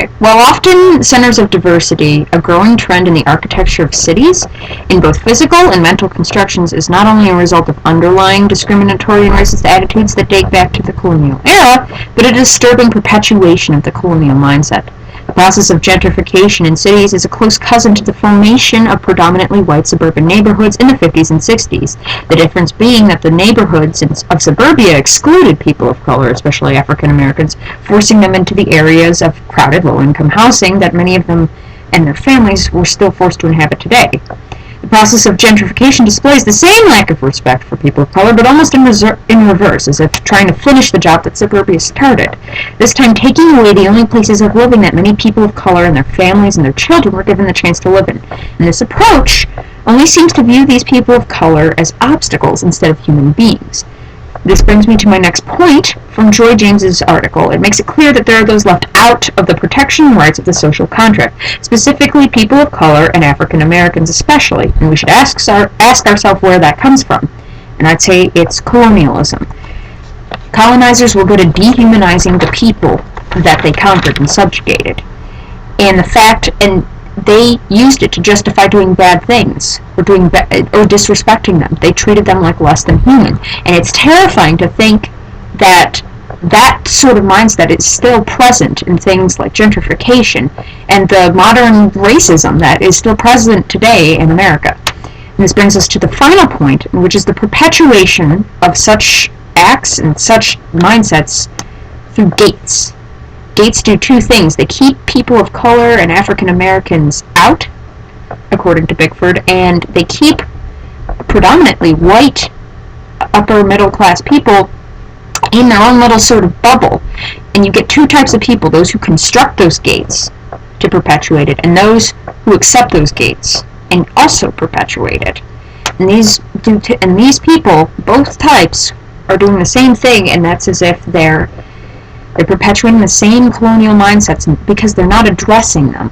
Okay. While often centers of diversity, a growing trend in the architecture of cities, in both physical and mental constructions, is not only a result of underlying discriminatory and racist attitudes that date back to the colonial era, but a disturbing perpetuation of the colonial mindset. The process of gentrification in cities is a close cousin to the formation of predominantly white suburban neighborhoods in the 50s and 60s, the difference being that the neighborhoods of suburbia excluded people of color, especially African Americans, forcing them into the areas of crowded low-income housing that many of them and their families were still forced to inhabit today. The process of gentrification displays the same lack of respect for people of color, but almost in reverse, as if trying to finish the job that suburbia started, this time taking away the only places of living that many people of color and their families and their children were given the chance to live in. And this approach only seems to view these people of color as obstacles instead of human beings. This brings me to my next point from Joy James's article. It makes it clear that there are those left out of the protection and rights of the social contract, specifically people of color and African Americans especially, and we should ask ourselves where that comes from. And I'd say it's colonialism. Colonizers were good at dehumanizing the people that they conquered and subjugated. And they used it to justify doing bad things or disrespecting them. They treated them like less than human. And it's terrifying to think that that sort of mindset is still present in things like gentrification and the modern racism that is still present today in America. And this brings us to the final point, which is the perpetuation of such acts and such mindsets through gates. Gates do two things. They keep people of color and African Americans out, according to Bickford, and they keep predominantly white upper middle class people in their own little sort of bubble. And you get two types of people: those who construct those gates to perpetuate it, and those who accept those gates and also perpetuate it. And these people, both types, are doing the same thing, and that's as if they're perpetuating the same colonial mindsets because they're not addressing them.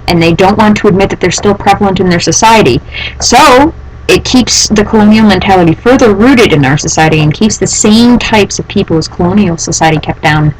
And they don't want to admit that they're still prevalent in their society. So it keeps the colonial mentality further rooted in our society and keeps the same types of people as colonial society kept down.